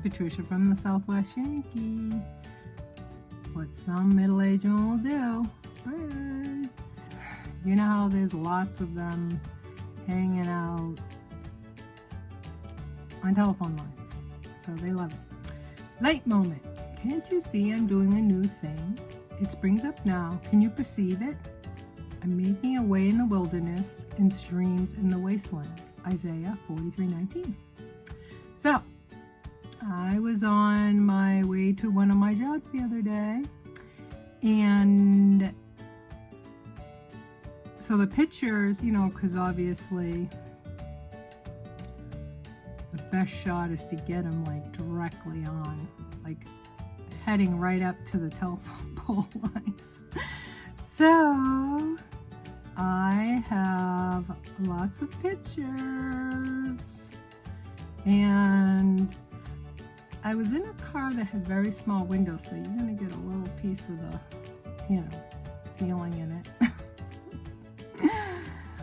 Patricia from the Southwest Yankee. What some middle-aged one will do. Birds. You know how there's lots of them hanging out on telephone lines. So they love it. Light moment. Can't you see I'm doing a new thing? It springs up now. Can you perceive it? I'm making a way in the wilderness and streams in the wasteland. Isaiah 43:19. So, I was on my way to one of my jobs the other day, and so the pictures, you know, because obviously the best shot is to get them like directly on, like heading right up to the telephone pole lines. So I have lots of pictures, and I was in a car that had very small windows, so you're gonna get a little piece of the, you know, ceiling in it.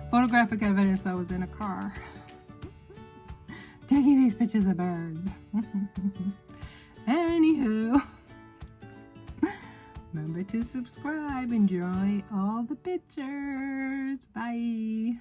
Photographic evidence I was in a car taking these pictures of birds. Anywho, remember to subscribe. Enjoy all the pictures. Bye.